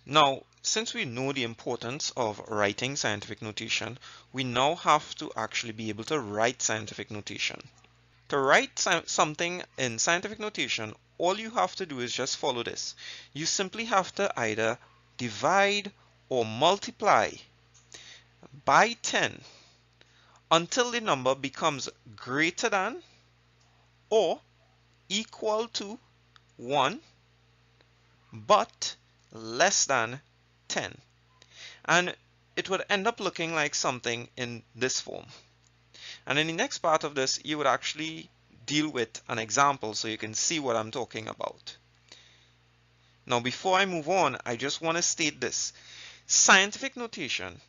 Now, since we know the importance of writing scientific notation, we now have to actually be able to write scientific notation. To write something in scientific notation, all you have to do is just follow this. You simply have to either divide or multiply by 10 until the number becomes greater than or equal to 1 but less than 10. And it would end up looking like something in this form. And in the next part of this, you would actually deal with an example so you can see what I'm talking about. Now, before I move on, I just want to state this. Scientific notation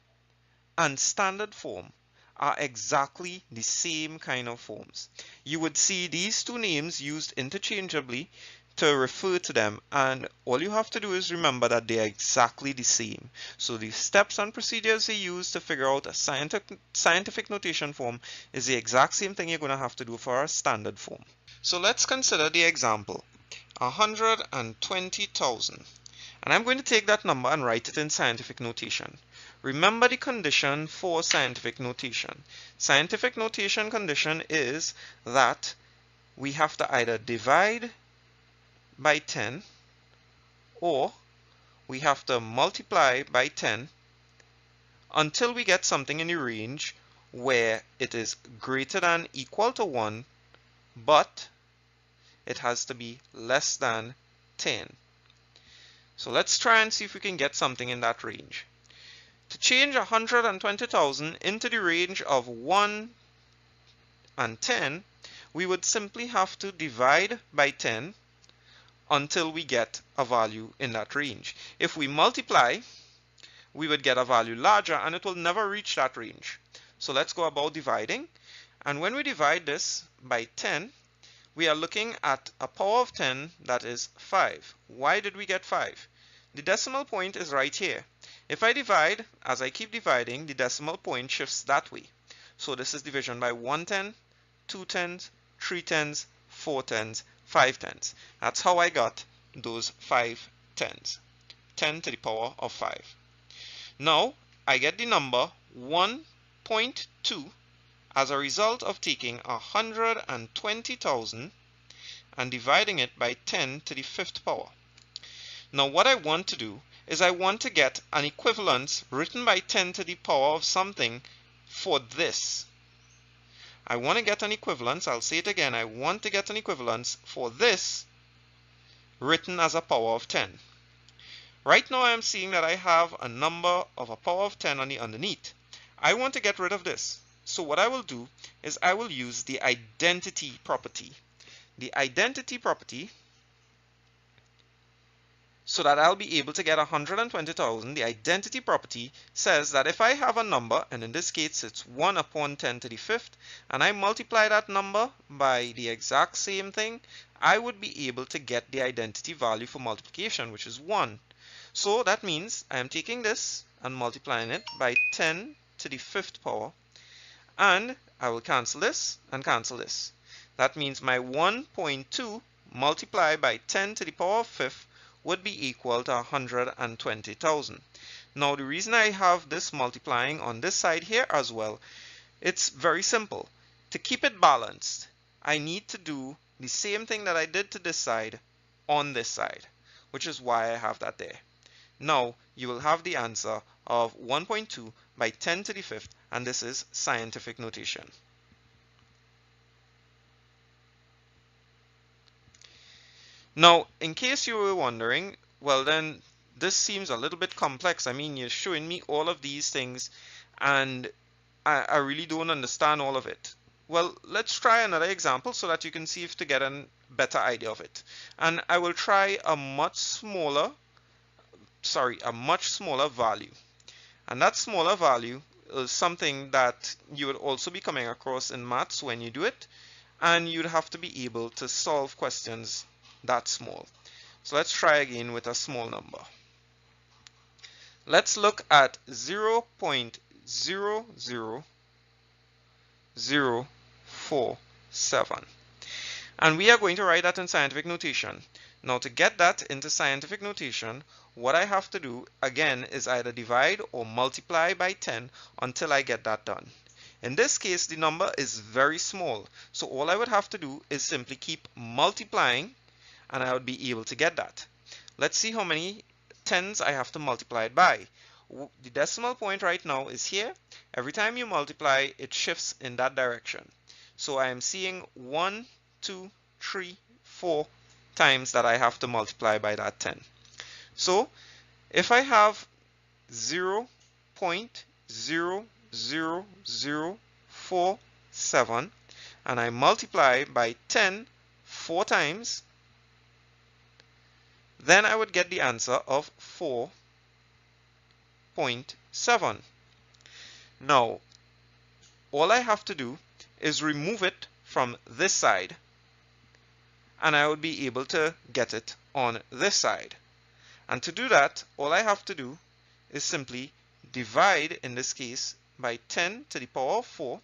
and standard form are exactly the same kind of forms. You would see these two names used interchangeably to refer to them, and all you have to do is remember that they are exactly the same. So the steps and procedures they use to figure out a scientific notation form is the exact same thing you're going to have to do for a standard form. So let's consider the example 120,000, and I'm going to take that number and write it in scientific notation. Remember the condition for scientific notation. Scientific notation condition is that we have to either divide by 10 or we have to multiply by 10 until we get something in the range where it is greater than equal to 1 but it has to be less than 10. So let's try and see if we can get something in that range. To change 120,000 into the range of 1 and 10, we would simply have to divide by 10 until we get a value in that range. If we multiply, we would get a value larger and it will never reach that range. So let's go about dividing. And when we divide this by 10, we are looking at a power of 10 that is 5. Why did we get 5? The decimal point is right here. If I divide, as I keep dividing, the decimal point shifts that way. So this is division by 1 10, 2 tens, 3 tens, 4 tens, 5 tens. That's how I got those 5 tens. 10 to the power of 5. Now, I get the number 1.2 as a result of taking 120,000 and dividing it by 10 to the 5th power. Now, what I want to do is I want to get an equivalence written by 10 to the power of something for this. I want to get an equivalence, I'll say it again, I want to get an equivalence for this written as a power of 10. Right now I am seeing that I have a number of a power of 10 on the underneath. I want to get rid of this. So what I will do is I will use the identity property. The identity property, so that I'll be able to get 120,000, the identity property says that if I have a number, and in this case it's 1 upon 10 to the 5th, and I multiply that number by the exact same thing, I would be able to get the identity value for multiplication, which is 1. So that means I am taking this and multiplying it by 10 to the 5th power, and I will cancel this and cancel this. That means my 1.2 multiplied by 10 to the power of 5th would be equal to 120,000. Now the reason I have this multiplying on this side here as well, it's very simple. To keep it balanced, I need to do the same thing that I did to this side on this side, which is why I have that there. Now you will have the answer of 1.2 by 10 to the 5th, and this is scientific notation. Now, in case you were wondering, well then, this seems a little bit complex. I mean, you're showing me all of these things, and I really don't understand all of it. Well, let's try another example so that you can see if to get a better idea of it. And I will try a much smaller value. And that smaller value is something that you would also be coming across in maths when you do it, and you'd have to be able to solve questions that small. So let's try again with a small number. Let's look at 0.00047, and we are going to write that in scientific notation. Now to get that into scientific notation, what I have to do again is either divide or multiply by 10 until I get that done. In this case, the number is very small, so all I would have to do is simply keep multiplying and I would be able to get that. Let's see how many tens I have to multiply it by. The decimal point right now is here. Every time you multiply, it shifts in that direction. So I am seeing 1, 2, 3, 4 times that I have to multiply by that 10. So if I have 0.00047 and I multiply by 10 4 times, then I would get the answer of 4.7. Now, all I have to do is remove it from this side, and I would be able to get it on this side. And to do that, all I have to do is simply divide, in this case, by 10 to the power of 4.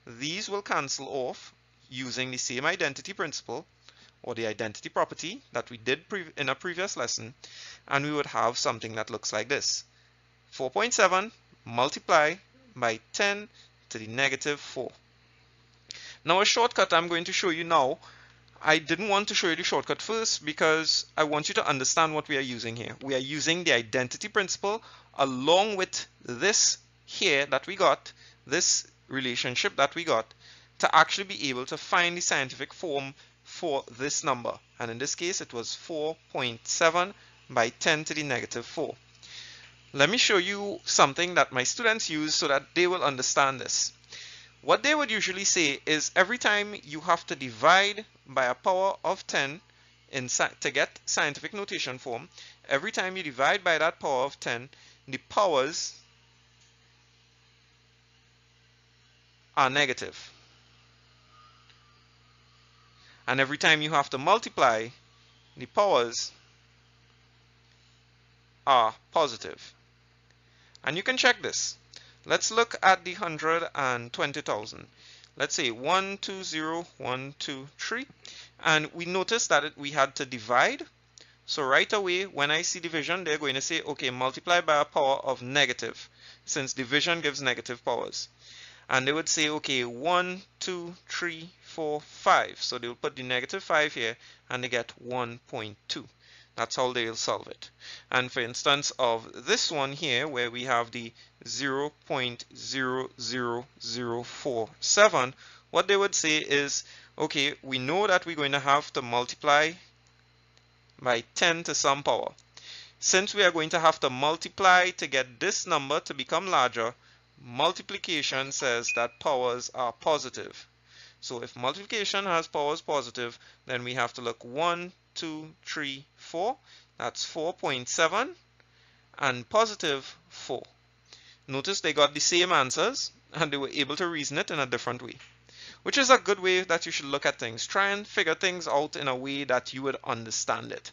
These will cancel off using the same identity principle, or the identity property that we did in a previous lesson, and we would have something that looks like this. 4.7 multiply by 10 to the negative 4. Now a shortcut I'm going to show you now. I didn't want to show you the shortcut first because I want you to understand what we are using here. We are using the identity principle along with this here that we got, this relationship that we got, to actually be able to find the scientific form for this number. And in this case, it was 4.7 by 10 to the negative 4. Let me show you something that my students use so that they will understand this. What they would usually say is every time you have to divide by a power of 10 to get scientific notation form, every time you divide by that power of 10, the powers are negative. And every time you have to multiply, the powers are positive. And you can check this. Let's look at the 120,000. Let's say 1, 2, 0, 1, 2, 3. And we notice that we had to divide. So right away, when I see division, they're going to say, okay, multiply by a power of negative, since division gives negative powers. And they would say, okay, 1, 2, 3, 4, 5. So they'll put the negative 5 here, and they get 1.2. That's how they'll solve it. And for instance of this one here, where we have the 0.00047, what they would say is, okay, we know that we're going to have to multiply by 10 to some power. Since we are going to have to multiply to get this number to become larger, multiplication says that powers are positive. So if multiplication has powers positive, then we have to look 1, 2, 3, 4. That's 4.7 and positive 4. Notice they got the same answers and they were able to reason it in a different way, which is a good way that you should look at things. Try and figure things out in a way that you would understand it.